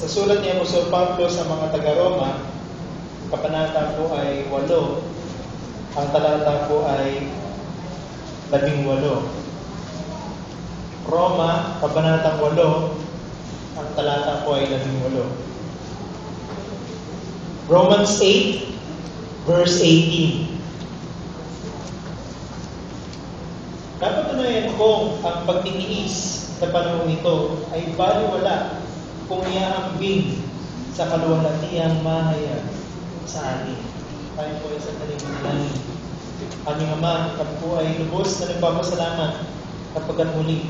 Sa sulat ni Apostol Pablo sa mga taga-Roma, kabanata po ay 8, ang talata po ay 18. Roma, kabanata 8, ang talata po ay 18. Romans 8, verse 18. Napatunayan kong ang pagtitiis sa panahon ito ay baliwala kung iaambing sa kaluwalhatiang mahayag sa atin. Tayo po ay sa taling manalangin. Aming Ama, kami po ay lubos na nagpapasalamat kapagkat muli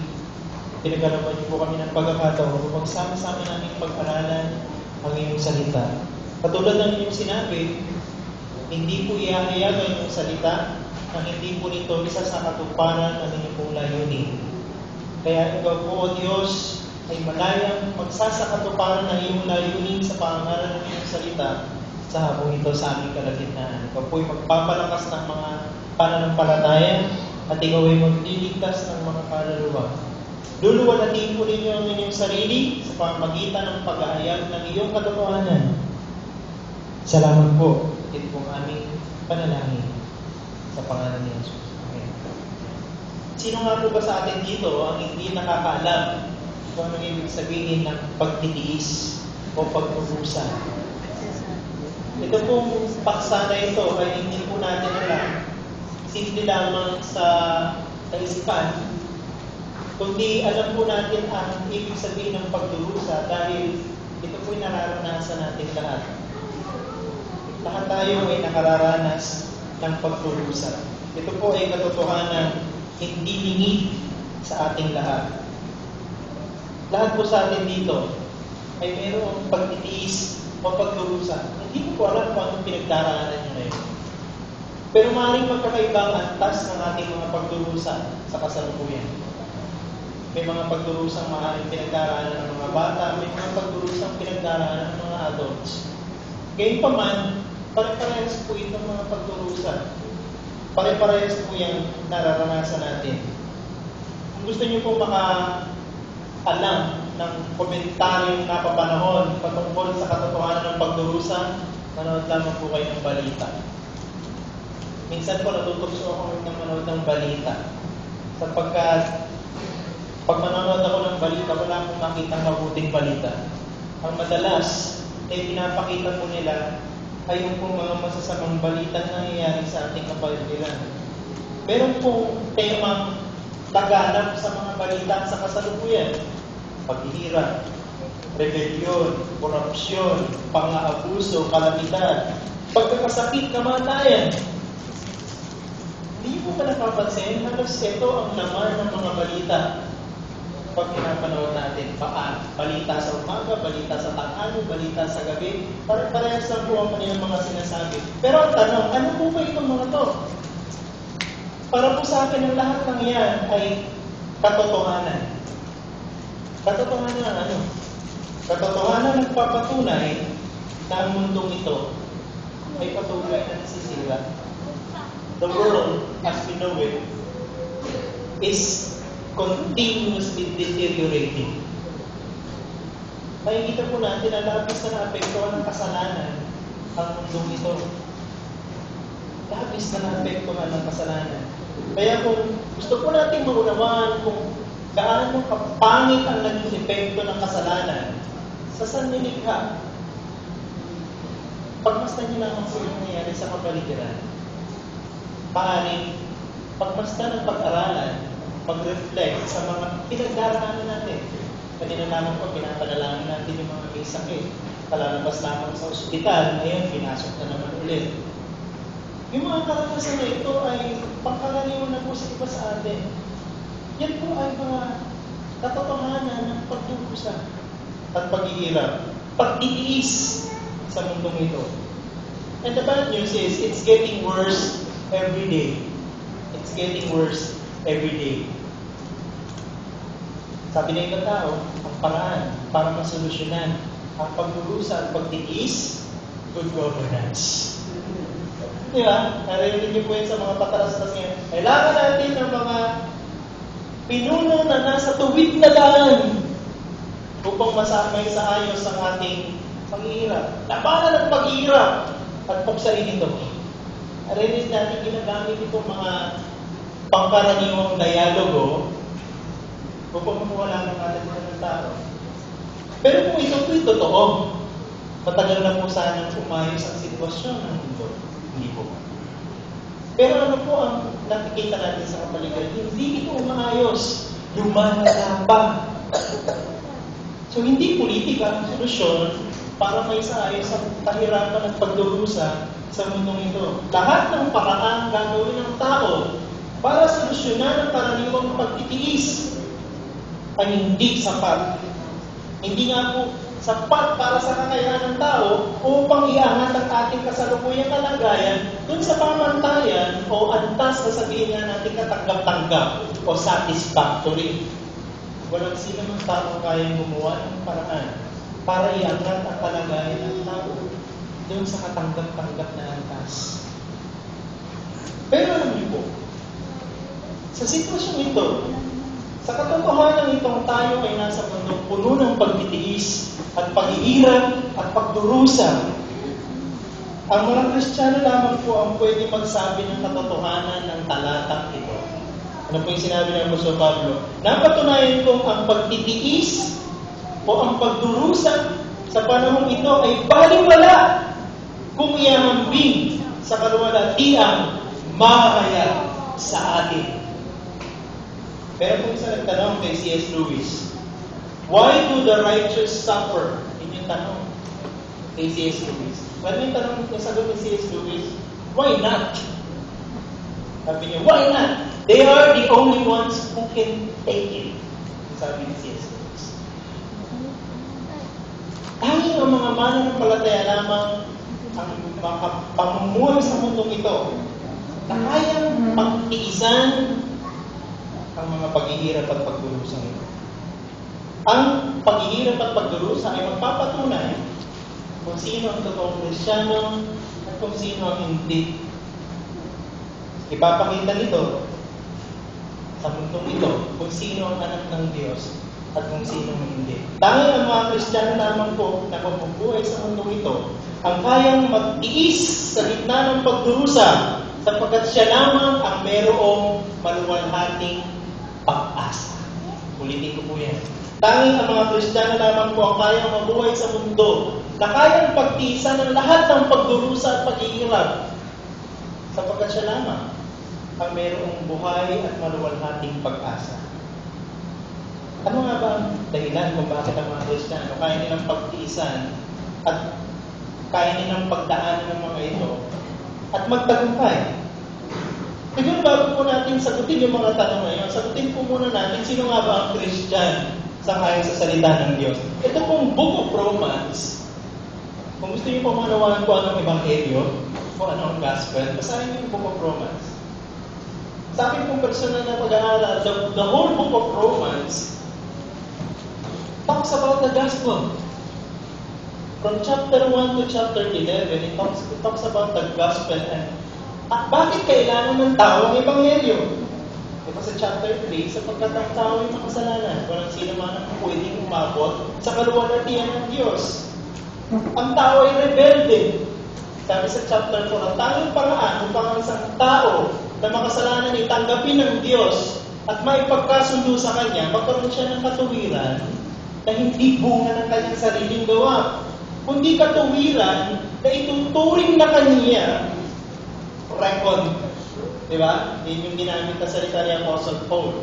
pinagkalooban niyo po kami ng pagkakataon upang sama-sama namin pag-aralan ang iyong salita. Katulad ng inyong sinabi, hindi po iahayagan yung salita na hindi po nito isa sa katuparan ng inyong pong layunin. Kaya ikaw po, O Diyos, ay malayang magsasakatuparan ng iyong layunin sa pangalan ng iyong salita sa habang ito sa aming kalagitnaan. Ikaw po ay magpapalakas ng mga pananampalataya at ikaw ay magliligtas ng mga kaluluwa. Luluwalhatiin po ninyo ang inyong sarili sa pamamagitan ng pag-ahayag ng iyong katotohanan. Salamat po. Ito pong aming panalangin sa pangalan ni Jesus. Amen. Sino nga po ba sa atin dito ang hindi nakakaalam kung anong ibig sabihin ng pagtitiis o pagpupusa? Ito pong paksa na ito ay hindi po natin alam. Simple lamang sa kaisipan. Kundi alam po natin ang ibig sabihin ng pagdurusa dahil ito po'y nararanasan natin lahat. Lahat tayo ay nakararanas ng pagdurusa. Ito po ay katotohanan hindi lingid sa ating lahat. Lahat po sa atin dito ay mayroong pagtitiis o pagdurusa. Hindi ko po alam kung anong pinagdaraanan nyo na yun. Pero maaaring magkakaibang antas ng ating mga pagdurusa sa kasalukuyan. May mga pagdurusang maaaring pinagdaraanan ng mga bata, may mga pagdurusang pinagdaraanan ng mga adults. Gayunpaman, pare-parehas po itong mga pagdurusa. Pare-parehas po yung nararanasan natin. Kung gusto niyo po alam ng komentaryong napapanahon patungkol sa katotohanan ng pagdurusa, manood lamang po kayo ng balita. Minsan po natutokso ako ng manood ng balita. Sapagkat pag manonood ako ng balita, wala akong makitang mabuting balita. Ang madalas, pinapakita po nila ay yung pong mga masasamang balita na nangyayari sa ating kapaligiran. Meron pong temang laganap sa mga balita sa kasalukuyan. Paghihirap, rebelyon, korupsyon, pang-aabuso, kalamidad, pagkakasakit, kamatayan. Hindi po ba napapansin? Halos ito ang laman ng mga balita. Pag pinapanood natin, balita sa umaga, balita sa tanghali, balita sa gabi, parehas lang po ang kanilang mga sinasabi. Pero ang tanong, ano po ba itong mga to? Para po sa akin, ang lahat ng yan ay katotohanan. Katotohanan ng ano? Katotohanan nagpapatunay na ang mundong ito ay patuloy na nasisira. The world, as we know it, is continuously deteriorating. Makikita po natin na labis na naapektuhan ng kasalanan ang mundong ito. Labis na naapektuhan ng kasalanan. Kaya kung gusto po natin maunawaan kung gaano kapangit ang naging epekto ng kasalanan sa sanlilikha, pagmasdan niyo lang ang nangyayari sa kapaligiran. Maaaring pagmasdan ng pag-aralan, pag-reflect sa mga pinagdaraanan natin. Kanina naman po, pinapadalangin natin yung mga may sakit. Kalalabas lamang sa ospital, ngayon, pinasok na naman ulit. Yung mga karanasan na ito ay pangkaraniwan na po sa iba sa atin. Yan po ay mga katotohanan ng pagdurusa at paghihirap, pagtitiis sa mundong ito. And the bad news is, it's getting worse every day. It's getting worse every day. Sabi ng ibang tao, ang paraan para masolusyonan ang pagdurusa at pagtitiis, good governance. Di ba? Narinig niyo po yun sa mga patalastas ngayon. Kailangan natin ng mga pinuno na nasa tuwid na daan. upang masamay sa ayos ang ating paghihirap. Labanan ang paghihirap at puksain ito. Arinig natin ginagamit itong mga pangkaraniwang dialogo upang mawala ng ating ng tao. Pero kung ito po'y totoo, matagal na po sanang umayos ang sitwasyon ng mundo. Hindi po. Pero ano po ang nakikita natin sa kapaligiran? Hindi ito umaayos. Lumalaga pa. So hindi politika ang solusyon para may saayos ang kahirapan at pagdurusa sa mundong ito. Lahat ng paraan gagawin ng tao para solusyonan ang karaniwang pagtitiis ay hindi sapat. Hindi nga po sapat para sa kakayahan ng tao upang iangat ang ating kasalukuyang kalagayan dun sa pamantayan o antas na sabihin nga natin katanggap-tanggap o satisfactory. Walang sino ng tao kayang gumawa ng paraan para iangat ang kalagayan ng tao dun sa katanggap-tanggap na antas. Pero alam niyo po, sa sitwasyon ito, sa katotohanan itong tayo ay nasa mundong puno ng pagtitiis at paghihirap at pagdurusa. Ang mga Kristiyano lamang po ang pwede magsabi ng katotohanan ng talatang ito. Ano po yung sinabi ng Apostol Pablo? Napatunayan kong ang pagtitiis o ang pagdurusa sa panahong ito ay baliwala kung iahambing sa kaluwalhatiang mahayag sa atin. Pero kung isa nagtanong kay C.S. Lewis, why do the righteous suffer? Yun yung tanong kay C.S. Lewis. Ano yung tanong na sagot ni C.S. Lewis? Why not? Sabi niya, why not? They are the only ones who can take it. Sabi ni C.S. Lewis. Tanging ang mga mananampalataya lamang ang pamumuhay sa mundong ito na kayang pagtiisan ang mga paghihirap at pagdurusa nito. Ang paghihirap at pagdurusa ay magpapatunay kung sino ang totoong Kristiyano at kung sino ang hindi. Ipapakita nito sa mundong ito kung sino ang anak ng Diyos at kung sino ang hindi. Dahil ang mga Kristiyano lamang po na pagbubuhay sa mundong ito ang kayang magtiis sa gitna ng pagdurusa sapagkat siya lamang ang mayroong maluwalhating pag-asa. Ulitin ko po yan. Tanging ang mga Kristiyano lamang po ang kayang mabuhay sa mundo na kayang pagtiisan ng lahat ng pagdurusa at paghihirap sapagkat siya lamang ang mayroong buhay at maluwalhating pag-asa. Ano nga ba ang dahilan kung bakit ang mga Kristiyano kaya nilang pagtiisan at kaya nilang pagdaanan ng mga ito at magtagumpay? Siguro bago po natin sagutin yung mga tanong ngayon, sagutin po muna natin sino nga ba ang Christian sa ayon sa salita ng Diyos. Ito pong Book of Romans, kung gusto niyo po manawalan ko anong ebanghelyo o anong gospel, basahin niyo yung Book of Romans. Sa akin pong personal na pag-aaral, the whole Book of Romans talks about the gospel. From chapter 1 to chapter 11, it talks about the gospel and at bakit kailangan ng tao ang ebanghelyo? Ito sa chapter 3, sapagkat ang tao ay makasalanan. Walang sino man ang pwedeng umabot sa kaluwalhatian ng Diyos. Ang tao ay rebelde. Sabi sa chapter 4, ang tanging paraan upang ang isang tao na makasalanan ay tanggapin ng Diyos at may pagkasundo sa Kanya, magkaroon siya ng katuwiran na hindi bunga ng kanyang sariling gawa, kundi katuwiran na ituturing na Kanya record. Diba? Yun yung ginamit na salita ni Apostle Paul.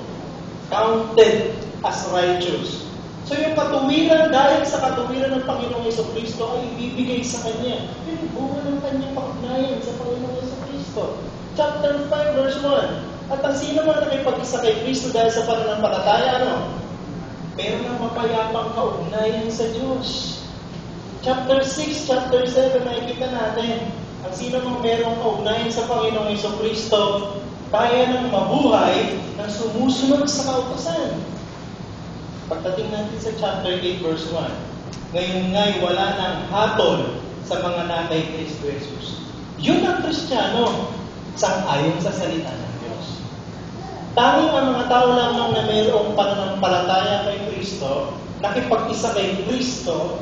Counted as righteous. So yung katuwiran, dahil sa katuwiran ng Panginoong Jesucristo ay ibibigay sa Kanya. Yung bunga ng Kanyang pagnayan sa Panginoong Jesucristo. Chapter 5 verse 1. At ang sino man nakipag-isa kay Kristo dahil sa pananampalataya, meron ng mapayapang kaugnayan sa Diyos. Chapter 6, chapter 7, nakikita natin ang sino mang merong kaugnayan sa Panginoong Jesucristo kaya nang mabuhay ng sumusunod sa kautusan. Pagdating natin sa chapter 8 verse 1, ngayon nga'y wala nang hatol sa mga nakay Kristo Jesus. Yun ang Kristiyano sang-ayon sa salita ng Diyos. Tanging ang mga tao lamang na mayroong pananampalataya kay Kristo, nakipag-isa kay Kristo,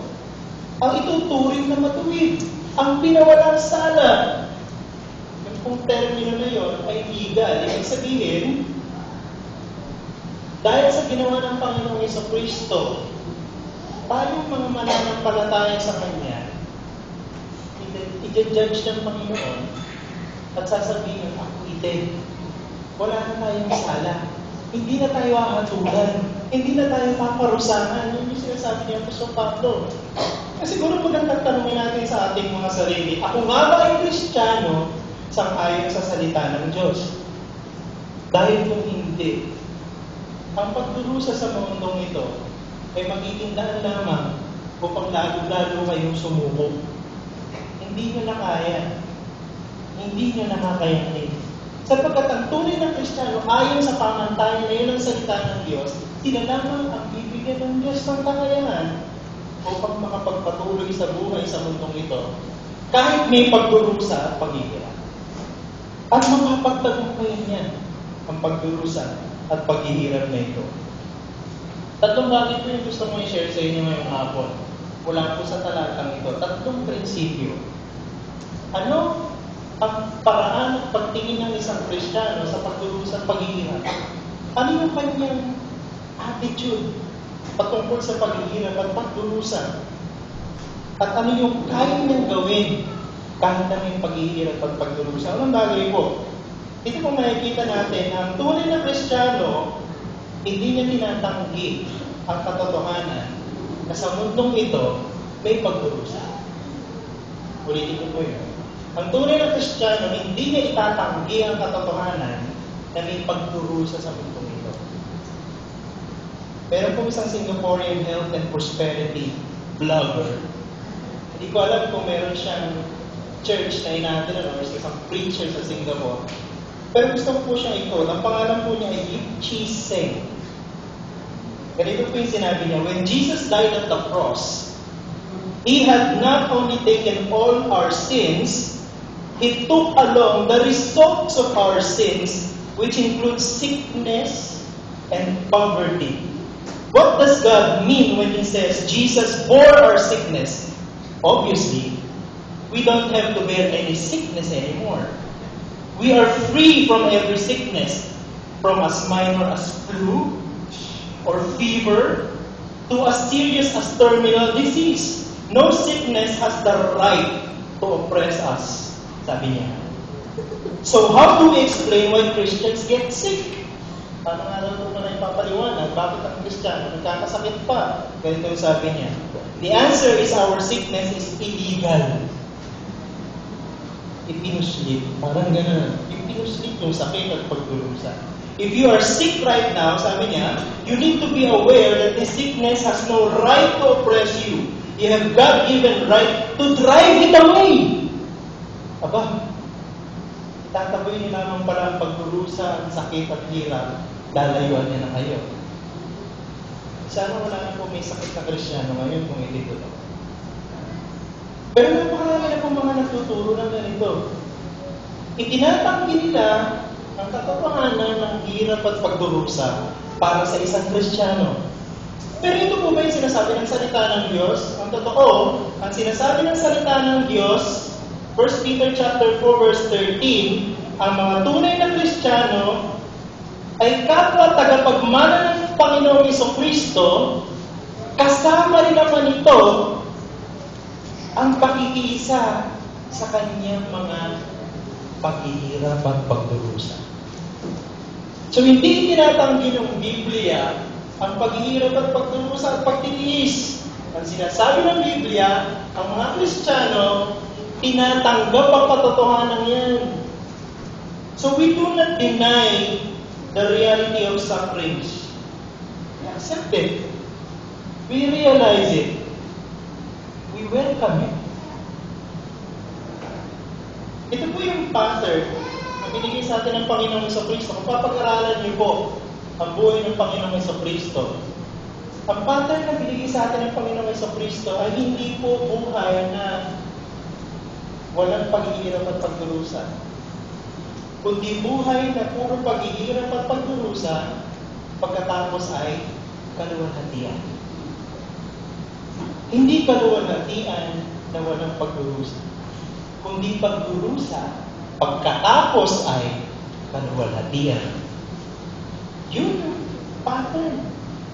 ang ituturing na matuwid, ang pinawalang sala. Yung kung termino na yon ay legal. Ibig sabihin, dahil sa ginawa ng Panginoong Jesucristo, tayong mga mananampalataya sa Kanya, i-judge ng Panginoon at sasabihin, ako ite. Wala na tayong sala. Hindi na tayo hahatulan. Hindi na tayo paparusahan. Yun yung sinasabi niya Apostol Pablo. Kasi siguro magandang tanongin natin sa ating mga sarili, ako nga ba ay Kristiyano sang-ayon sa salita ng Diyos? Dahil kung hindi, ang pagdurusa sa mundong ito ay magiging daan lamang upang lalo-lalo kayong sumuko. Hindi nyo na kaya. Hindi nyo nakakayanin. Sapagkat ang tunay na Kristiyano, ayon sa pamantayan na yun ng salita ng Diyos, sila lamang ang bibigyan ng Diyos ng kakayahan upang makapagpatuloy sa buhay sa mundong ito, kahit may pagdurusa at paghihirap. At makapagtagumpayan niya ang pagdurusa at paghihirap na ito. Tatlong bagay po yung gusto mo i-share sa inyo ngayong hapon. Mula po sa talatang ito, tatlong prinsipyo. Ano ang paraan at pagtingin ng isang Kristiyano sa pagdurusa at paghihirap? Ano yung kanyang attitude patungkol sa paghihirap at pagdurusa? At ano yung kaya niyang gawin kahit na may paghihirap at pagdurusa? Anong bagay po? Ito kung makikita natin, ang tunay na Kristiyano, hindi niya tinatanggi ang katotohanan na sa mundong ito may pagdurusa. Ulitin ko po yun. Ang tunay na Kristiyano, hindi niya itatanggi ang katotohanan na may pagdurusa sa mundong ito. Meron po isang Singaporean health and prosperity vlogger. Hindi ko alam kung meron siyang church na inatin or isang preacher sa Singapore. Pero gusto ko po siyang i-quote. Ang pangalan po niya ay Yip Chi Seng. Ganito po yung sinabi niya, when Jesus died at the cross, He had not only taken all our sins, He took along the results of our sins, which includes sickness and poverty. What does God mean when He says Jesus bore our sickness? Obviously, we don't have to bear any sickness anymore. We are free from every sickness, from as minor as flu or fever to as serious as terminal disease. No sickness has the right to oppress us, sabi niya. So how do we explain why Christians get sick? Paano nga daw po na ipapaliwanag? Bakit ang Kristiyano nagkakasakit pa? Ganito yung sabi niya. The answer is our sickness is illegal. Ipinuslit. Parang gano'n. Ipinuslit yung sakit at pagdurusa. If you are sick right now, sabi niya, you need to be aware that this sickness has no right to oppress you. You have God-given right to drive it away. Aba, tataboy niyo lamang pala ang pagdurusa, ang sakit at hirap, lalayuan niya na kayo. Sana wala na po may sakit na Kristiyano ngayon kung hindi ito. Pero napakarami na po mga nagtuturo ng ganito. Itinatanggi nila ang katotohanan ng hirap at pagdurusa para sa isang Kristiyano. Pero ito po ba yung sinasabi ng salita ng Diyos? Ang totoo, ang sinasabi ng salita ng Diyos, 1 Peter chapter 4 verse 13, ang mga tunay na Kristiyano ay kapwa tagapagmana ng Panginoong Jesucristo, kasama rin naman ito ang pakikiisa sa kanyang mga paghihirap at pagdurusa. So hindi tinatanggi ng Biblia ang paghihirap at pagdurusa at pagtitiis. Ang sinasabi ng Biblia, ang mga Kristiyano, tinatanggap ang katotohanan yan. So we do not deny the reality of sufferings. We accept it. We realize it. We welcome it. Ito po yung pattern na binigay sa atin ng Panginoong Jesucristo. Kung papag-aralan niyo po ang buhay ng Panginoong Jesucristo, ang pattern na binigay sa atin ng Panginoong Jesucristo ay hindi po buhay na walang paghihirap at pagdurusa. kundi buhay na puro paghihirap at pagdurusa, pagkatapos ay kaluwalhatian. Hindi kaluwalhatian na walang pagdurusa, kundi pagdurusa, pagkatapos ay kaluwalhatian. Yun ang pattern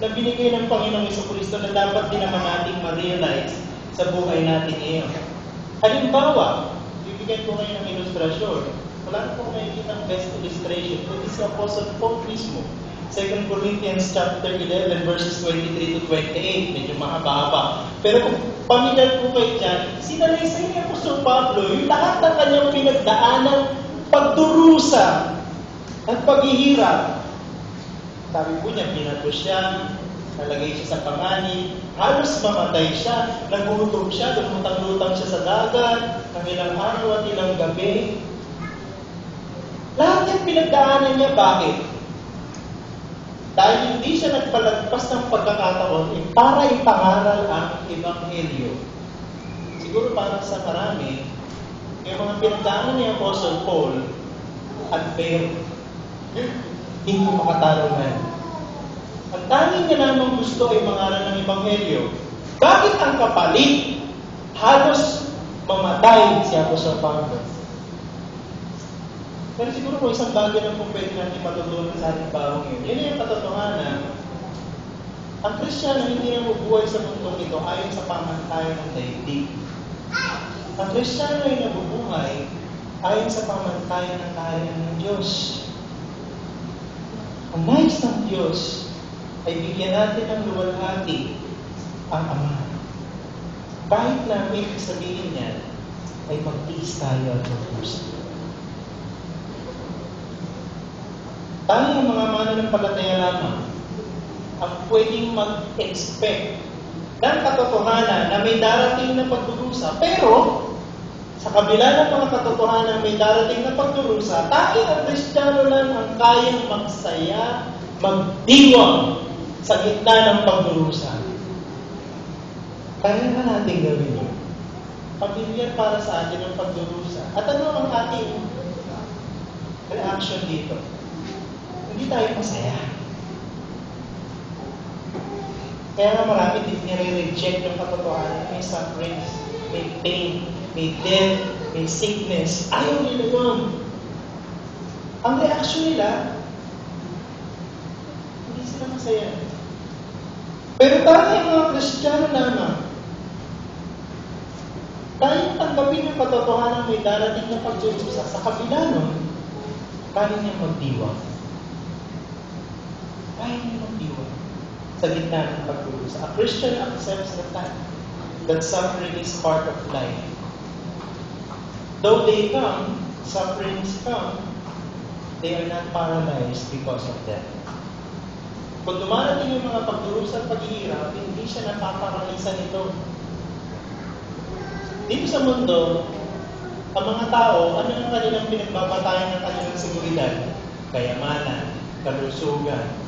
na binigay ng Panginoong Jesucristo na dapat din naman natin ma-realize sa buhay natin ngayon. Halimbawa, bibigyan ko kayo ng ilustrasyon. Wala na po makikita ang best illustration, kundi si Apostle Paul mismo. 2 Corinthians chapter 11, verses 23 to 28. Medyo mahaba-haba. Pero kung pamilyar po kayo dyan, sinalaysay ni Apostle Pablo yung lahat ng kanyang pinagdaanang pagdurusa at paghihirap. Sabi po niya, binato siya, nalagay siya sa panganib, halos mamatay siya, nagutom siya, lumutang-lutang siya sa dagat, ng ilang araw at ilang gabi. Lahat yung pinagdaanan niya, bakit? Dahil hindi siya nagpalagpas ng pagkakataon para ipangaral ang Ebanghelyo. Siguro para sa marami, yung mga pinagdaanan ni Apostle Paul, unfair. Hindi makatarungan. Ang tanging niya namang gusto ay mangaral ng Ebanghelyo. Bakit ang kapalit? Halos mamatay si Apostol Pablo. Pero siguro po isang bagay na po pwede natin matutunan sa ating bawang yun. Yan yung katotohanan. Ang Kristiyano hindi na mabubuhay sa mundong ito ayon sa pamantayan ng daigdig. Ang Kristiyano ay nabubuhay ayon sa pamantayan ng kaharian ng Diyos. Ang nais ng Diyos ay bigyan natin ng luwalhati ang Ama. Kahit na ang ibig sabihin niya ay magtiis tayo at magpusa. Tayo ang mga mananampalataya lamang ang pwedeng mag-expect ng katotohanan na may darating na pagdurusa. Pero, sa kabila ng mga katotohanan may darating na pagdurusa, tayo ang Kristiyano lang ang kayang magsaya, magdiwang sa gitna ng pagdurusa. Kaya na natin gawin yun. Pamilyar para sa atin ang pagdurusa. At ano ang ating reaction dito? Hindi tayo masaya. Kaya nga marami din nire-reject yung katotohanan. May sufferings, may pain, may death, may sickness. Ayaw nila yun. Ang reaction nila, hindi sila masaya. Pero tayo ang mga Kristiyano lamang, tayo tanggapin yung katotohanan may darating na pagdurusa. Sa kabila nun, kaya niya magdiwang. Kaya niya magdiwang sa gitna ng pagdurusa. A Christian accepts the fact that suffering is part of life. Though they come, sufferings come, they are not paralyzed because of that. Kung dumarating yung mga pagdurusa at paghihirap, hindi siya napaparalisa nito. Dito sa mundo, ang mga tao, ano ang kanilang pinagbabatayan ng kanilang seguridad? Kayamanan, kalusugan.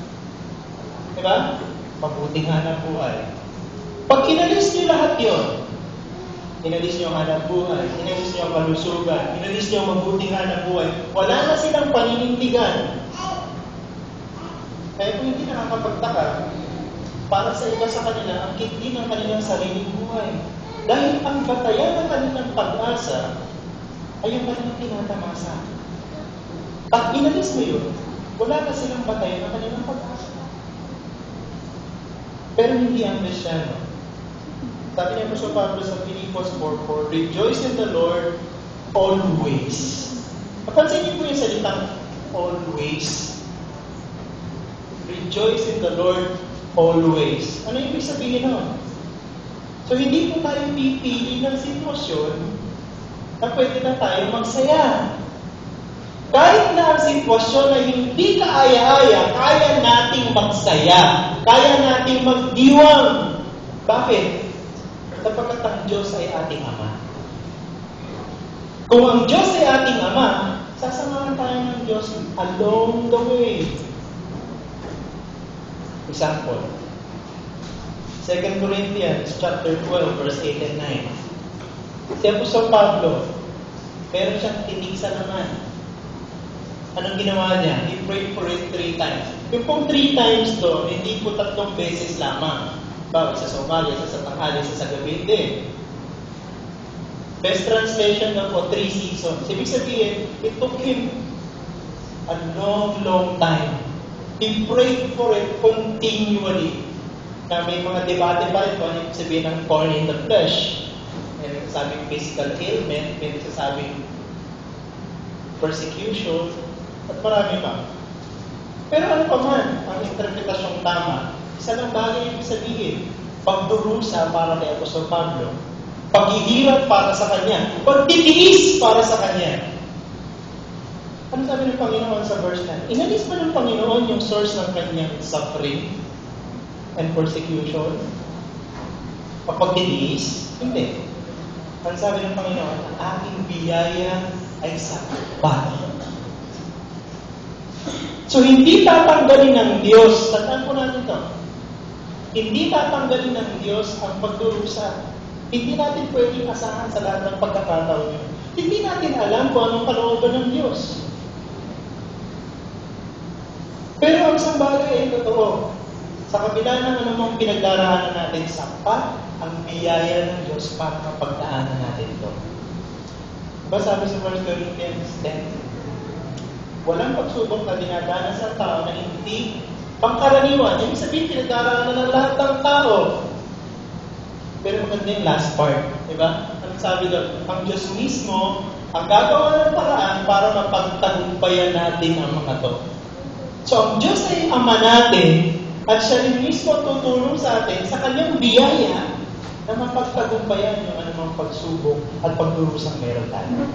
Diba? Mabuting hanap buhay. Pag inalis niyo lahat yun, inalis niyo ang hanap buhay, inalis niyo ang kalusugan, inalis niyo ang mabuting hanap buhay, wala na silang paninindigan. Kaya kung hindi nakakapagtaka, para sa iba sa kanila, ang kindi ng kanilang sariling buhay. Dahil ang batayan ng kanilang pag-asa ay yung kanilang tinatamasa. Pag inalis mo yun, wala na silang batayan ng kanilang pag-asa. Pero hindi ang Kristiyano. Sabi niya po sa Pablo sa Filipos 4:4, rejoice in the Lord always. Napansin niyo po yung salitang always. Rejoice in the Lord always. Ano yung ibig sabihin nun? So hindi po tayo pipili ng sitwasyon na pwede na tayo magsaya. Kahit na ang sitwasyon na hindi kaaya-aya, kaya nating magsaya. Kaya nating magdiwang. Bakit? Sapagkat ang Diyos ay ating Ama. Kung ang Diyos ay ating Ama, sasamahan tayo ng Diyos along the way. Example, 2 Corinthians chapter 12, verse 8 and 9. Si Apostol Pablo, meron siyang tinig sa laman. Anong ginawa niya? He prayed for it 3 times. Yung pong 3 times doon, hindi po 3 beses lamang. Bawa, isa sa umaga, isa sa tanghali, isa sa gabi, hindi. Best translation na po, 3 seasons. Ibig sabihin, it took him a long time. He prayed for it continually. Na may mga debate pa rin kung ano yung sabihin ng thorn in the flesh. May nagsasabing physical ailment, may nagsasabing persecution, at marami pa. Pero ano pa man, ang interpretasyong tama, isa lang bagay yung sabihin, pagdurusa para kay Apostol Pablo, paghihirap para sa kanya, pagtitiis para sa kanya. Ano sabi ng Panginoon sa verse 9? Inalis ba ng Panginoon yung source ng kanyang suffering and persecution? Pagtitiis? Hindi. Ang sabi ng Panginoon, ang aking biyaya ay sapat. So, hindi tatanggalin ng Diyos, tandaan po natin ito, hindi tatanggalin ng Diyos ang pagdurusa. Hindi natin pwedeng asahan sa lahat ng pagkakataon yun. Hindi natin alam kung anong kalooban ng Diyos. Pero ang isang bagay ay totoo. Sa kabila ng anumang pinagdaraanan natin, sapat ang biyaya ng Diyos para mapagdaanan natin ito. Diba sabi sa 1 Corinthians 10, walang pagsubok na dinadanas ng tao na hindi pangkaraniwan. Ibig sabihin, pinagdaraanan ng lahat ng tao. Pero maganda yung last part. Diba? Ang sabi doon, ang Diyos mismo ang gagawa ng paraan para mapagtagumpayan natin ang mga to. So, ang Diyos ay Ama natin at siya rin mismo tutulong sa atin sa kanyang biyaya na mapagtagumpayan yung anumang pagsubok at pagdurusang meron tayo.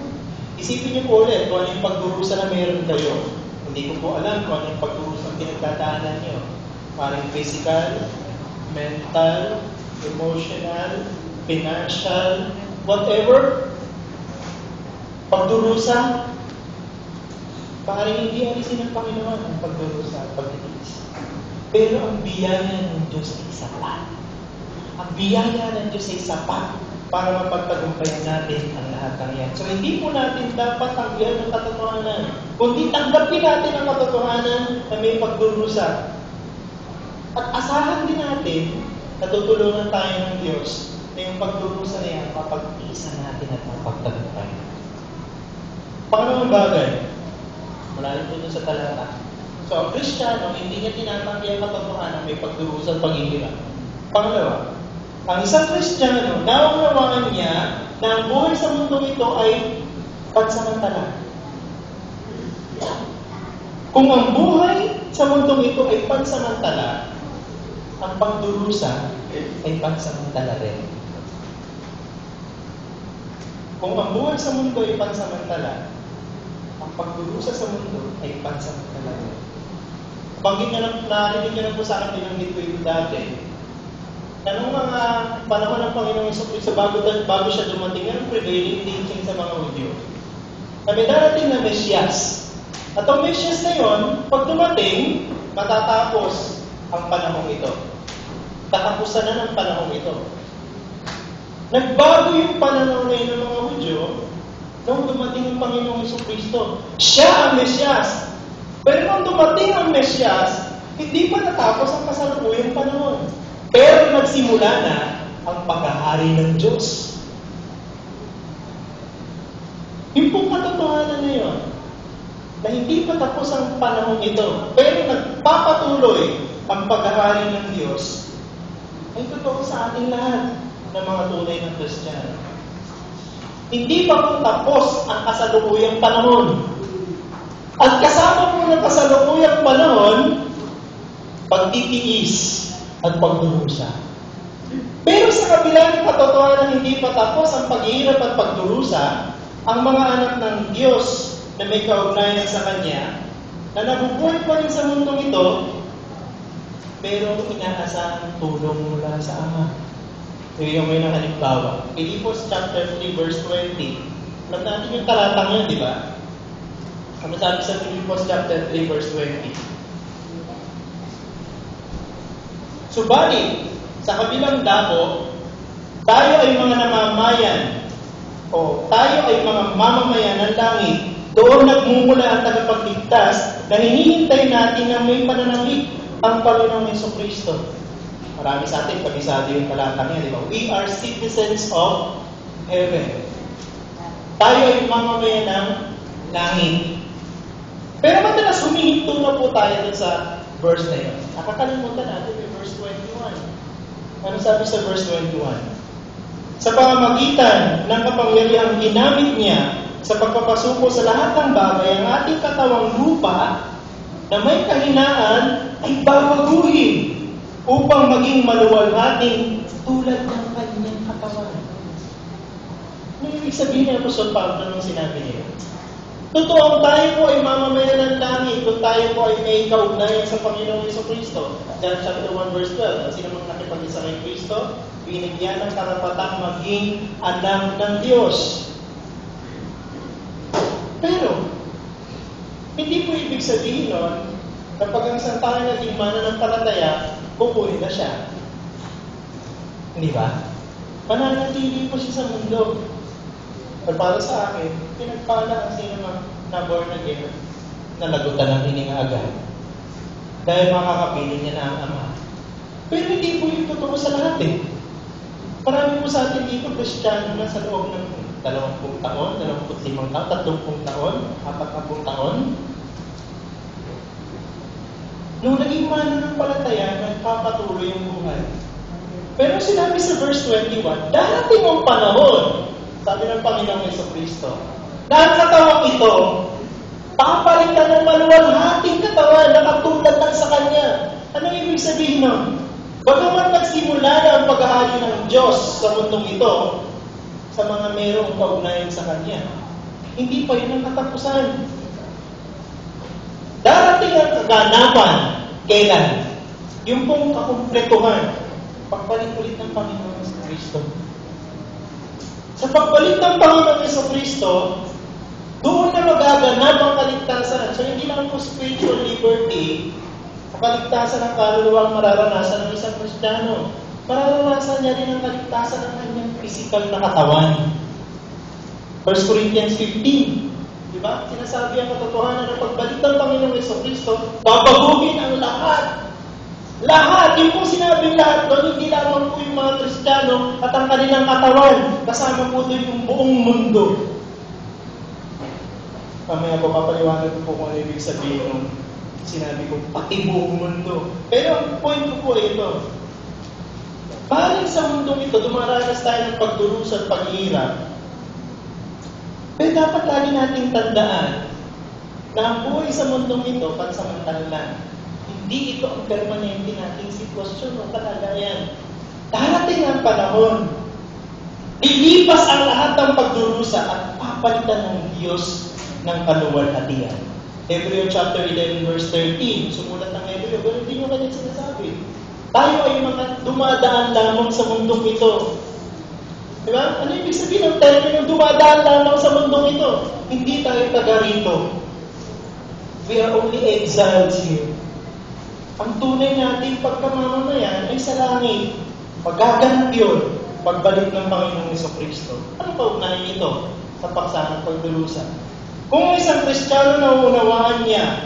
Isipin niyo po ulit kung ano yung pagdurusa na meron kayo. Hindi ko po alam kung ano yung pagdurusang pinagdadaanan niyo. Parang physical, mental, emotional, financial, whatever. Pagdurusa, parang hindi alisin ng Panginoon ang pagdurusa at pagtitiis. Pero ang biyaya ng Diyos ay sapat. Ang biyaya ng Diyos ay sapat para mapagtagumpayan natin ang lahat ng yan. So, hindi po natin dapat tanggihan ng katotohanan. Kundi tanggapin natin ang katotohanan na may pagdurusa. At asahan din natin na tutulungan tayo ng Diyos na yung pagdurusa na yan, mapag-isa natin at mapagtagumpayan. Pangalawang bagay, mula rin po sa talata. So, ang Kristiyano, hindi niya tinatanggi ang katotohanan may pagdurusa at paghihirap. Pangalawa, ang isang Kristiyano, naunawaan niya na ang buhay sa mundo ito ay pansamantala. Kung ang buhay sa mundo ito ay pansamantala, ang pagdurusa ay pansamantala rin. Kung ang buhay sa mundo ay pansamantala, ang pagdurusa sa mundo ay pansamantala rin. Banggit na narinig niyo na po sa akin binanggit ko ito dati. Anong mga panahon ng Panginoong Jesucristo bago siya dumating, ang prevailing teaching sa mga Hudyo? Na may darating na Mesyas. At ang Mesyas na yon, pag dumating, matatapos ang panahong ito. Tatapusan na ng panahong ito. Nagbago yung pananaw na yun ng mga Hudyo nung dumating ang Panginoong Jesucristo. Siya ang Mesyas. Pero nung dumating ang Mesyas, hindi pa natapos ang kasalukuyang panahon. Pero nagsimula na ang paghahari ng Diyos. Yung pong katotohanan na yun, na hindi pa tapos ang panahon ito, pero nagpapatuloy ang paghahari ng Diyos, ay totoo sa ating lahat ng mga tunay ng Kristiyano. Hindi pa po tapos ang kasalukuyang panahon. At kasama po ng kasalukuyang panahon, pagtitiis at pagdurusa. Pero sa kabila ng katotohanan na hindi pa tapos ang paghihirap at pagdurusa, ang mga anak ng Diyos na may kaugnayan sa Kanya, na nabubuhay pa rin sa mundong ito, pero inaasahang tulong mula sa Ama. Bigyan mo yun ng halimbawa. Filipos chapter 3 verse 20. Alam natin yung talatang yan, di ba? Ano sabi sa Filipos chapter 3 verse 20? Subalit, sa kabilang dako, tayo ay mga namamayan o tayo ay mga mamamayan ng langit Doon nagmumula ang tagapagligtas na hinihintay natin na may panananglik ang Panginoong Jesucristo. Marami sa atin, kabisado yung talatang yan, di ba? We are citizens of heaven. Tayo ay mamamayan ng langit. Pero madalas humihinto na po tayo dun sa verse na yun. Nakakalimutan natin yung verse 21. Ano sabi sa verse 21? Sa pamamagitan ng kapangyarihang ginamit niya sa pagpapasuko sa lahat ng bagay, ang ating katawang lupa na may kahinaan ay babaguhin upang maging maluwalhating tulad ng kanyang katawan. Ano ibig sabihin ng Apostol Pablo nung sinabi niya? Totoo, tayo po ay mamamayan ng langit kung tayo po ay may kaugnayan sa Panginoong Jesucristo. John chapter 1 verse 12, ang sino mang nakipag-isa kay Kristo, binigyan ng karapatang maging anak ng Diyos. Pero, hindi po ibig sabihin nun, kapag ang isang tao naging mananampalataya, pupunin na siya. Hindi ba? Mananatili po siya sa mundo. At para sa akin, pinagpala ang sino na born again, na lagutan ng hininga agad. Dahil makakapiling niya na ang Ama. Pero hindi po yung totoo sa lahat eh. Marami po sa atin dito, Kristiyano na sa loob ng 20 taon, 25 taon, 30 taon, 40 taon. Nung naging mananampalataya, nagpapatuloy yung buhay. Pero sinabi sa verse 21, darating ang panahon, sabi ng Panginoong Jesucristo, na ang katawang ito, papalitan ng maluwalhating katawan na katulad lang sa Kanya. Anong ibig sabihin nun? Bagamat nagsimula na ang paghahari ng Diyos sa mundong ito, sa mga mayroong kaugnayan sa Kanya, hindi pa yun ang katapusan. Darating ang kaganapan, kailan? Yung pong kakumpletuhan, pagbalik ulit ng Panginoon Jesucristo. Sa pagbalik ng Panginoon Jesucristo, doon na magaganap ang kaligtasan. So hindi lang po spiritual liberty, ang kaligtasan ng kaluluwang mararanasan ng isang Kristiyano. Mararanasan niya rin ang kaligtasan ng kanyang physical na katawan. 1 Corinthians 15, di ba? Sinasabi ang katotohanan ng pagbalik ng Panginoong Jesucristo, babaguhin ang lahat. Lahat, yung po sinabing lahat doon, hindi lamang po yung mga Kristiyano at ang kanilang katawan. Kasama po doon yung buong mundo. Mamaya po papaliwanag ko po kung ano ibig sabihin nung sinabi ko, pati buong mundo. Pero ang point ko po ay ito. Paring sa mundong ito, dumaranas tayo ng pagdurusa at paghihirap. Pero dapat lagi nating tandaan na ang buhay sa mundong ito, pansamantala lang. Hindi ito ang permanente nating sitwasyon o kalagayan. Darating ang panahon, ilipas ang lahat ng pagdurusa at papalitan ng Diyos ng kaluwalhatian. Hebreo chapter 11 verse 13, sumulat ng Hebreo, pero hindi nyo kanya sinasabi. Tayo ay mga dumadaan lamang sa mundong ito. Diba? Ano ibig sabihin ng termino dumadaan lamang sa mundong ito? Hindi tayo taga rito. We are only exiles here. Ang tunay natin pagkamamamayan ay sa langit. Paggaganap yun, pagbalik ng Panginoong Jesucristo. Ano pa unahin ito sa paksa ng pagdurusa? Kung isang Kristiyano na unawaan niya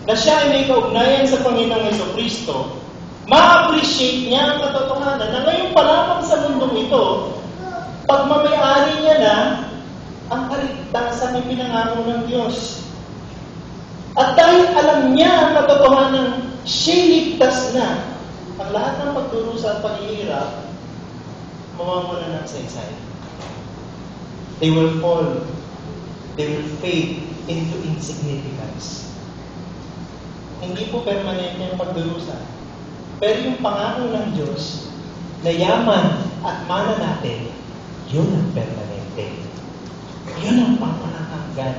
na siya ay may kaugnayan sa Panginoong Jesucristo, ma-appreciate niya ang katotohanan na ngayon pa lamang sa mundong ito, pagmamayari niya na ang kaligtasan na pinangako ng Diyos. At dahil alam niya ang katotohanan, siya'y ligtas na. Ang lahat ng pagdurusa at paghihirap, mawawala ng saysay. They will fall. They will fade into insignificance. Hindi po permanente ang pagdurusa. Pero yung pangako ng Diyos na yaman at mana natin, yun ang permanente. Yun ang pangmatanggan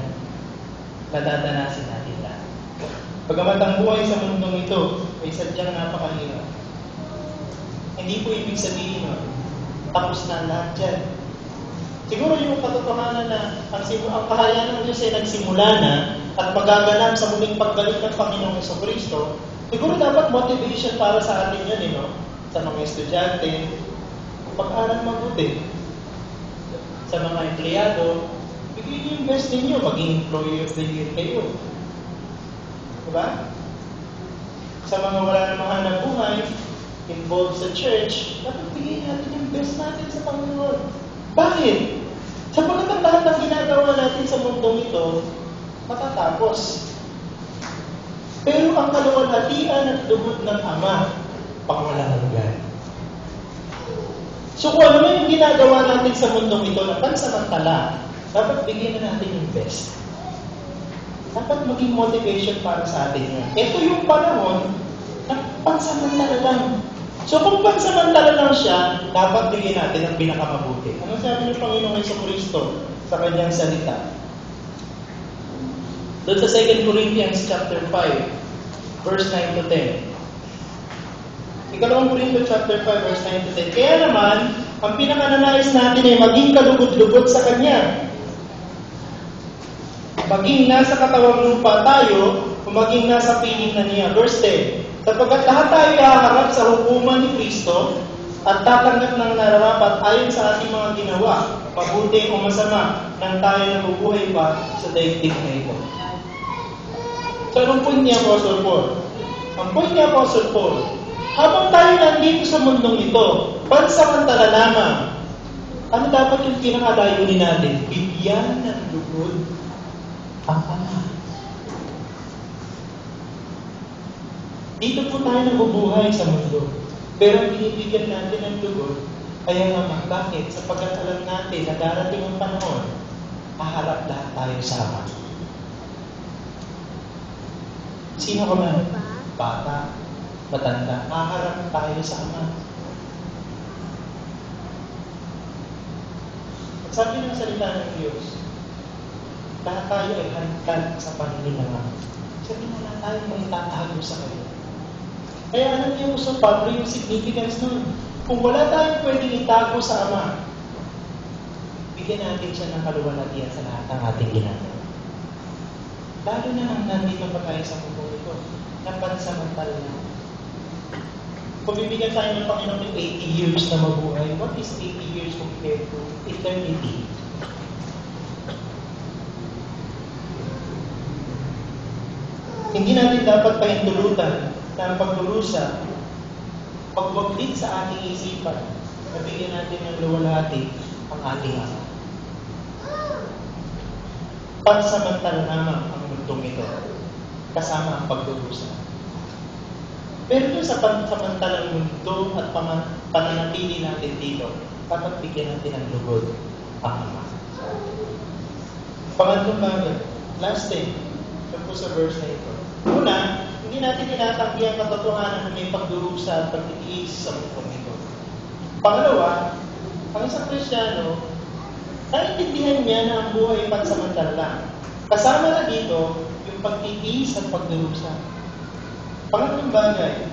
na dadanasin natin lahat. Pagamat ang buhay sa mundong ito ay sadyang napakahirap. Hindi po ibig sabihin tapos na lahat dyan. Siguro yung katotohanan na ang kaharian ng Diyos ay nagsimula na at magaganap sa muling pagbalik ng Panginoong Jesucristo, siguro dapat motivation para sa atin yun, sa mga estudyante, mag-aral mabuti. Sa mga empleyado, Bigyan niyo yung best ninyo, maging employee of the year kayo. Diba? Sa mga wala namang hanap buhay, involved sa church, dapat bigyan natin yung best natin sa Panginoon. Bakit? Sapagkat ang lahat ng ginagawa natin sa mundong ito, matatapos. Pero ang kaluwalhatian at lubod ng Ama, pangwalang hanggan. So kung ano man yung ginagawa natin sa mundong ito na pansamantala, dapat bigyan na natin yung best. Dapat maging motivation para sa atin yun. Ito yung panahon na pansamantala lang. So kung pansamantala lang siya, dapat bigyan natin ang pinakamabuti. Ano sabi ng Panginoong Jesucristo sa kanyang salita? Doon sa 2 Corinthians chapter 5, verse 9 to 10. Ikalawang Corinto chapter 5, verse 9 to 10. Kaya naman, ang pinakananais natin ay maging kalugod-lugod sa Kanya. Maging nasa katawang lupa tayo, o maging nasa piling na niya. Verse 10. Sapagkat lahat tayo haharap sa hukuman ni Kristo at tatanggap ng nararapat ayon sa ating mga ginawa, mabuti o masama, nang tayo nabubuhay pa sa daigdig na ito. So, anong point niya, Apostle Paul? Ang point niya, Apostle Paul, habang tayo nandito sa mundong ito, pansamantala lamang, ano dapat yung pinakalayunin natin? Bigyan ng lugod ang Ama. Dito po tayo nabubuhay sa mundo. Pero ang binibigyan natin ng lugod ay ang Ama. Bakit? Sapagkat alam natin na darating ang panahon, haharap lahat tayo sa Ama. Sino ka man? Bata, matanda, haharap tayo sa Ama. At sabi ng salita ng Diyos, lahat tayo ay hantad sa paningin ng Ama. Sabi na lahat tayo may tatago sa Kanya. Kaya alam niyo po sa Pablo yung significance nun. Kung wala tayong pwedeng itago sa Ama, bigyan natin siya ng kaluwalhatian sa lahat ng ating ginagawa. Lalo na ang nandito pa tayo sa mundo ito, na pansamantala na. Kung bibigyan tayo ng Panginoon ng 80 years na mabuhay, what is 80 years compared to eternity? Hindi natin dapat pahintulutan na ang pagdurusa, pagwaglit sa ating isipan, na bigyan natin ng luwalhati ang ating Ama. Pansamantala lamang ang mundong ito, kasama ang pagdurusa. Pero doon sa pansamantalang mundo at pananatili natin dito, dapat bigyan natin ng lugod ang Ama. Pangatlong bagay, last thing, po sa verse na ito. Una, hindi natin tinatanggi ang katotohanan na may pagdurusa at pagtitiis sa mundong ito. Pangalawa, ang isang Kristiyano, naiintindihan niya na ang buhay pansamantala lang. Kasama na dito yung pagtitiis at pagdurusa. Pangatlong bagay,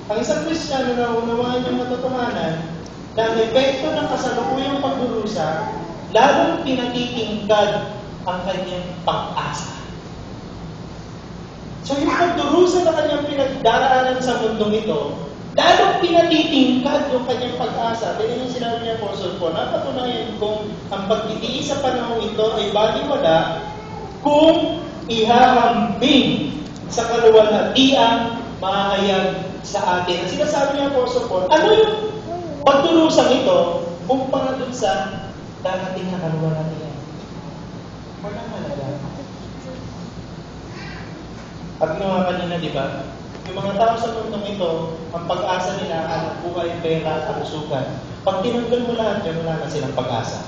ang isang Kristiyano na unawaan niyang katotohanan na ang epekto ng kasalukuyang pagdurusa lalong pinatitingkad ang kanyang pag-asa. So yung pagdurusa na kanyang pinagdaraanan sa mundong ito, lalong pinatitingkad yung kanyang pag-asa. Dahil yung sinabi niya, Apostle Paul, napatunayan kung ang pagtitiis sa panahon ito ay baliwala kung ihahambing sa kaluwalhatiang mahayag sa atin. Ang sinasabi niya, Apostle Paul, ano yung pagdurusang ito kumpara dun sa darating na kaluwalhatian? Walang halaga. At nga kanina, di ba? Yung mga tao sa mundong ito, ang pag-asa nila, ang buhay, pera, at kalusugan. Pag tinanggal mo lahat yan, wala na silang pag-asa.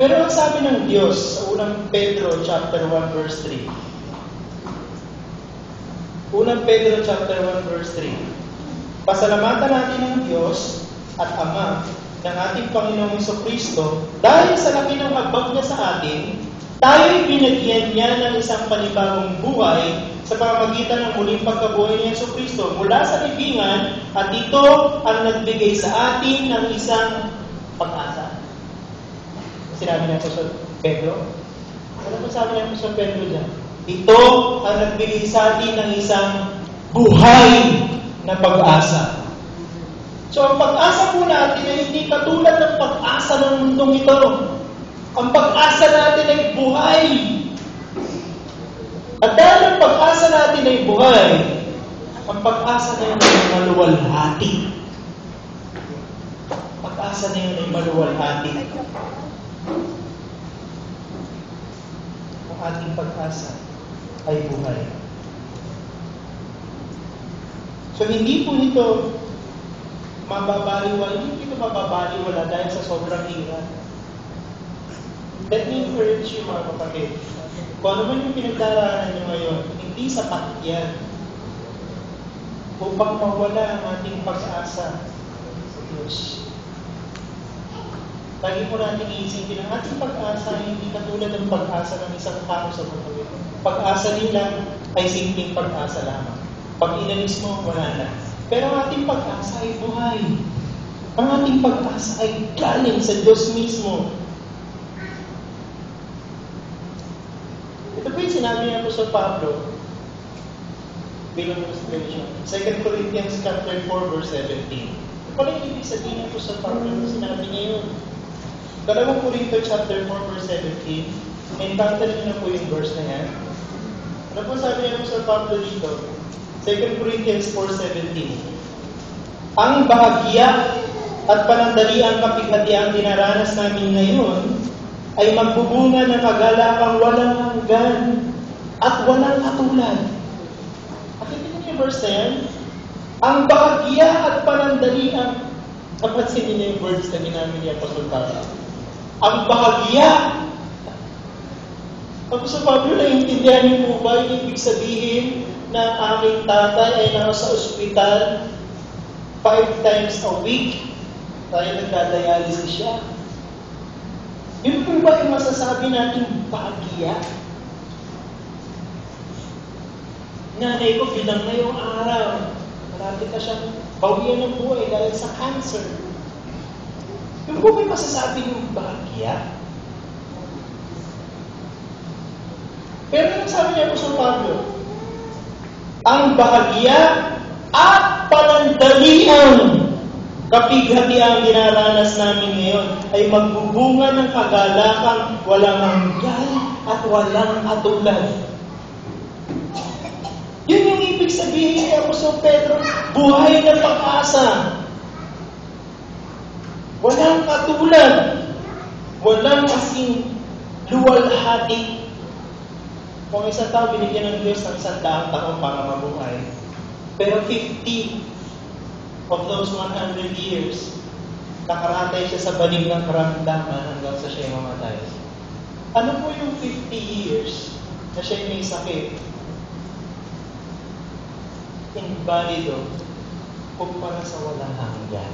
Pero ang sabi ng Diyos sa unang Pedro chapter 1 verse 3. Unang Pedro chapter 1 verse 3. Pasalamatan natin ang Diyos at Ama ng ating Panginoong Jesucristo dahil sa laki ng habag niya sa atin, tayo'y binigyan niya ng isang panibagong buhay sa pamamagitan ng muling pagkabuhay ni Jesucristo mula sa libingan, at ito ang nagbigay sa atin ng isang pag-asa. Sinabi niya po sa Pedro? Ano po sabi niya po sa Pedro dyan? Ito ang nagbigay sa atin ng isang buhay na pag-asa. So ang pag-asa po natin ay hindi katulad ng pag-asa ng mundong ito. Ang pag-asa natin ay buhay. At dahil ang pag-asa natin ay buhay, ang pag-asa na yun ay maluwalhati. Pag-asa na yun ay maluwalhati. Ang ating pag-asa ay buhay. So hindi po ito mababaliwala dahil sa sobrang hirap. Let me encourage you, mga kapatid. Kung ano man yung pinagdaraanan nyo ngayon, hindi sapat yan upang mawala ang ating pag-asa sa Diyos. Lagi po natin iisipin ang ating pag-asa ay hindi katulad ng pag-asa ng isang tao sa mundo. Pag-asa nila ay simpleng pag-asa lamang. Pag inalis mo, wala na. Pero ang ating pag-asa ay buhay. Ang ating pag-asa ay galing sa Diyos mismo. Ito po yung sinabi niya po sa Pablo bilang illustration. 2 Corinthians chapter 4 verse 17. Ito pala yung ibig sabihin niya po sa Pablo na sinabi niya yun. 2 Corinthians chapter 4 verse 17. Encounter niyo na po yung verse na yan. Ano po sabi niya po sa Pablo dito? 2 Corinthians 4:17. Ang bahagya at panandaliang kapighatiang dinaranas namin ngayon ay magbubunga ng kagalakang walang hanggan at walang katulad. Nakita niyo yung verse na yan? Ang bahagya at panandaliang, napansin niyo yung words na ginamit niya Apostol Pablo. Ang bahagya. Apostol Pablo, naiintindihan niyo po ba yung ibig sabihin na aming tatay ay nasa ospital 5 times a week? Tayo nagdadialysis siya. Yun po ba yung masasabi natin bahagya? Nanay ko, bilang ngayong araw, marami ka siyang bawian ng buhay dahil sa cancer. Yun po ba yung masasabi yung bahagya? Pero yung sabi niya po sa Pablo, ang bahagya at panandaliang kapighatiang dinaranas namin ngayon ay magbubunga ng kagalakang walang hanggan at walang katulad. Yun yung ibig sabihin ni Apostol Pedro, buhay na pag-asa. Walang katulad. Walang kasing luwalhati. Kung isang tao binigyan ng Diyos ng 100 taon para mabuhay, pero 50 of those 100 years, nakaratay siya sa banig ng karamdaman hanggang sa siya mamatay. Ano po yung 50 years na siya may sakit? Invalido kumpara sa walang hanggan.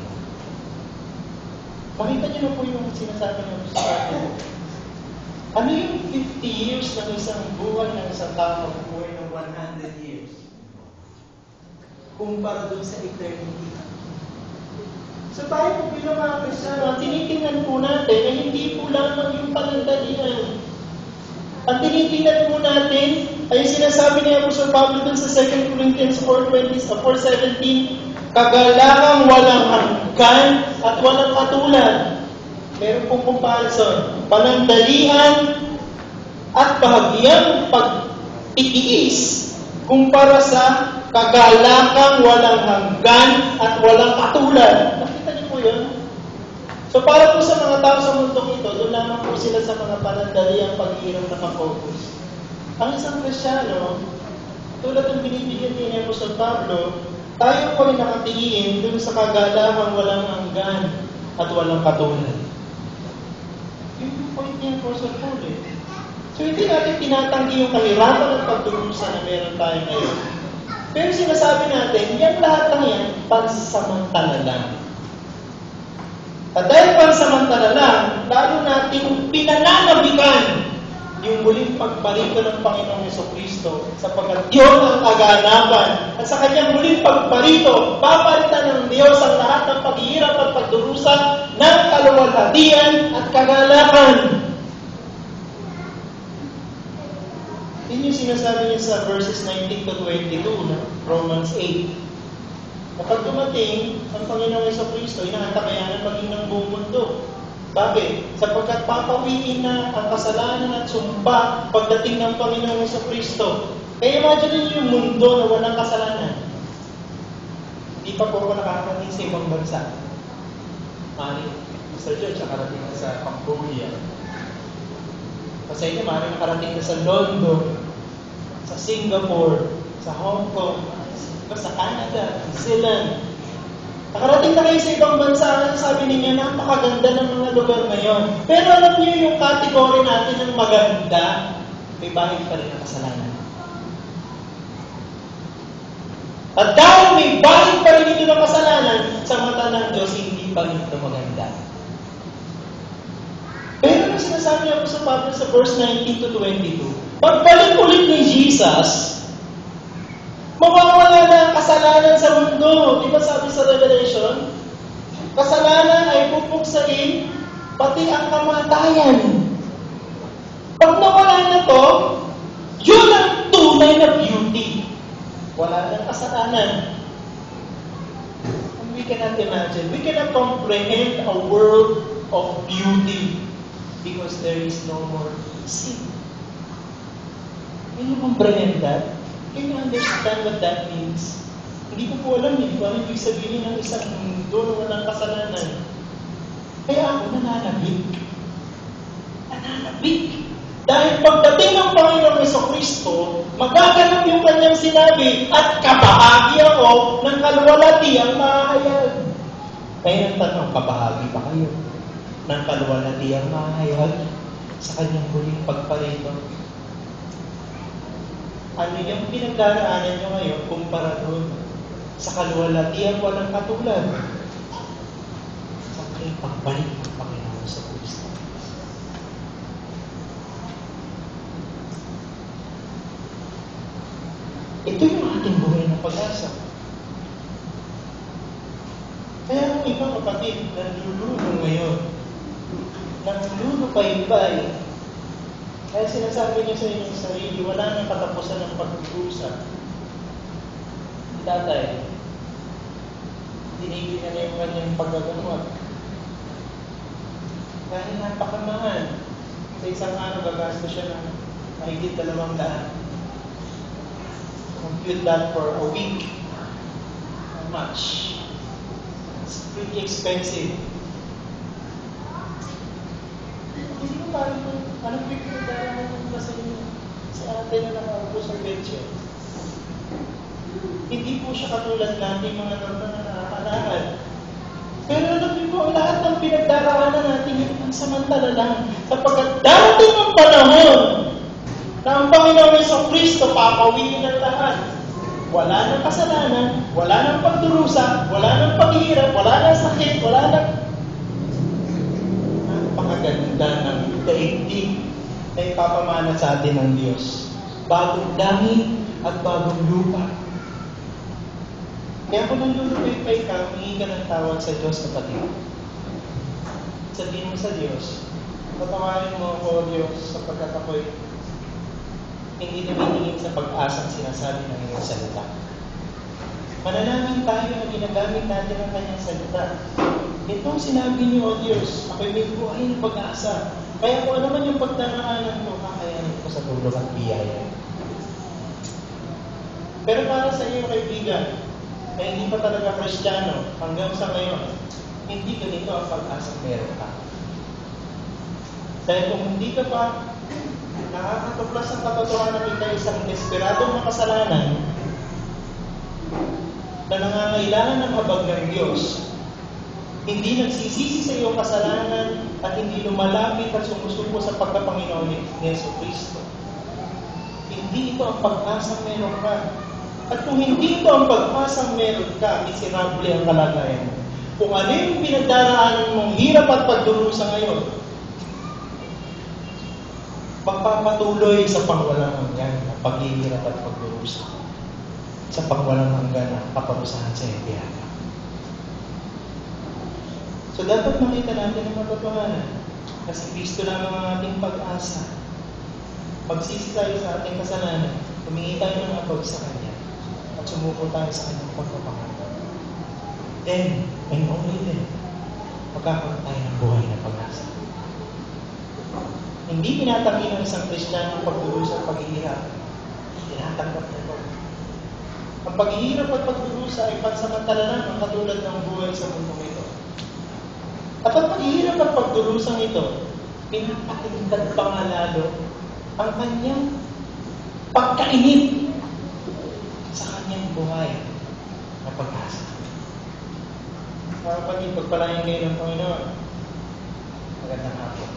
Makita niyo na po yung sinasabi ng sa atin. Ano yung 50 years ng isang buhay ng isang tao buhay ng 100 years? Kumpara doon sa eternity. So tayo po bilang mga Kristiyano, tinitingnan po natin na hindi po lamang yung panandalian. Ang tinitingnan po natin ay sinasabi niya po sa Pablo dun sa 2 Corinthians 4:17, kagalakang walang hanggan at walang katulad. Meron pong comparison. Panandalian at bahagyang pag-itiis kumpara sa kagalakang walang hanggan at walang katulad. Nakita niyo po yun? So para po sa mga tao sa mundong ito, doon lamang po sila sa mga panandaliang paghihirap na focus. Ang isang Kristiyano, tulad ng binibigyan niya po sa Pablo, tayo po ay nakatingin doon sa kagalakang walang hanggan at walang katulad. Yung point niya po sa Paul eh. So hindi natin tinatanggi yung kahirapan at pagdurusa na meron tayo ngayon. Pero sinasabi natin, yan lahat ng yan, pansamantala lang. At dahil pansamantala lang, lalo natin pinananabikan yung muling pagparito ng Panginoong Jesucristo sapagkat Diyos ang kaganapan. At sa kanyang muling pagparito, papalitan ng Diyos ang lahat ng paghihirap at pagdurusa ng kaluwalhatian at kagalakan. Yun yung sinasabi niya sa verses 19 to 22, no? Romans 8. Kapag dumating ang Panginoong Jesucristo, inaantabayanan maging ng buong mundo. Bakit? Sapagkat papawiin na ang kasalanan at sumpa pagdating ng Panginoong Kristo. Kaya imagine niyo yung mundo na walang kasalanan. Hindi pa po ako nakakarating sa ibang bansa. Mr. George, nakarating na sa Cambodia. Kasi inyo, nakarating na sa London, sa Singapore, sa Hong Kong, sa Canada, New Zealand. Nakarating na kayo sa ibang bansa, sabi ninyo, napakaganda ng mga lugar ngayon. Pero alam niyo yung category natin ng maganda, may bahid pa rin ang kasalanan. At dahil may bahid pa rin ito ng kasalanan, sa mata ng Diyos, hindi pa rin ito maganda. Pero ang sinasabi niya po sa Pablo sa verse 19 to 22, pagbalik ulit ni Jesus, mawawala na ang kasalanan sa mundo. Di ba sabi sa Revelation? Kasalanan ay pupuksain, pati ang kamatayan. Pag nawala na to, yun ang tunay na beauty. Wala nang kasalanan. And we cannot imagine, we cannot comprehend a world of beauty because there is no more sin. Can you comprehend that? Can you understand what that means? Hindi ko po alam kung ano ibig sabihin ng isang mundo na walang kasalanan. Kaya ako nananabik. Nananabik. Dahil pagdating ng Panginoong Kristo, magaganap yung kanyang sinabi at kabahagi ako ng kaluwalhatiang mahayag. Kaya ang tanong, kabahagi ba kayo ng kaluwalhatiang mahayag sa kanyang huling pagparito? Ano yung pinagdaraanan nyo ngayon kumpara doon sa kaluwalhatiang walang katulad sa aking pagbalik ng Panginoon sa Kristo? Ito yung ating buhay na pag-asa. Kaya kung ibang kapatid nanluluno ngayon, nanlulupay-bay, kaya sinasabi niyo sa inyong sarili, wala nang katapusan ng pagdurusa. Tatay, dinigil na yung kanyang paggagamot. Dahil napakamahal. Sa isang araw, gagasto siya ng mahigit 200. Compute that for a week. How much? It's pretty expensive. Hindi ko parang anong pinagdaraman ng sa inyo? Si ate na nakaupo sa bench. Hindi po siya katulad natin mga normal na nakakalakan. Pero alam niyo po, lahat ng pinagdaraanan natin yung pansamantala lang. Sapagkat darating ang panahon na ang Panginoon Kristo papawiin ng lahat. Wala nang kasalanan, wala nang pagdurusa, wala nang paghihirap, wala nang sakit, wala nang... Napakaganda ng daigdig na ipapamana sa atin ng Diyos. Bagong langit at bagong lupa. Kaya kung nandulupay ka, humingi ka ng tawad sa Diyos, kapatid. Sabihin mo sa Diyos, patawarin mo ako, Diyos, sapagkat ako'y hindi naminingin sa pag-asang sinasabi ng iyong salita. Manalangin tayo na ginagamit natin ang kanyang salita. Itong sinabi niyo, O Diyos, ako'y may buhay ng pag-asa. Kaya kung ano man yung pagdaraanan ko, kakayanin ko sa tulong at biyaya. Pero para sa iyo, kaibigan, na hindi pa talaga Kristiyano, hanggang sa ngayon, hindi ganito ang pag-asang meron ka. Dahil kung hindi ka pa nakakatuklas ang katotohanan na kita isang desperadong makasalanan na nangangailangan ng habag ng Diyos, hindi nagsisisi sa iyong kasalanan at hindi lumalapit at sumusuko sa pagkapanginoon ni Jesucristo. Hindi ito ang pag-asang meron ka. At kung hindi ito ang pag-asang meron ka, miserable ang kalagayan. Kung ano yung pinagdaraanan mong hirap at pagdurusa ngayon, magpapatuloy sa pangwalang hanggan na paghihirap at pagdurusa. Sa pangwalang hanggan na kaparusahan sa iyong. So dapat makita natin ang matotohanan na si Kristo lang ang ating pag-asa. Magsisi tayo sa ating kasalanan, humingi tayo ng abag sa Kanya, at sumuko tayo sa Kanyang pagpapangalan. Then, and only then, magkakaroon tayo ng buhay na pag-asa. Hindi pinatangi ng isang Kristiyano ang pagdurusa at paghihirap. Tinatanggap niya ito. Ang paghihirap at pagdurusa ay pansamantala lamang katulad ng buhay sa mundo ito. At ang paghihirap at pagdurusang ito, pinapakinggan pa nga lalo ang kanyang pagkainip sa kanyang buhay na pag-asa. Mga kapatid, pagpalain kayo ng Panginoon. Magandang hapon.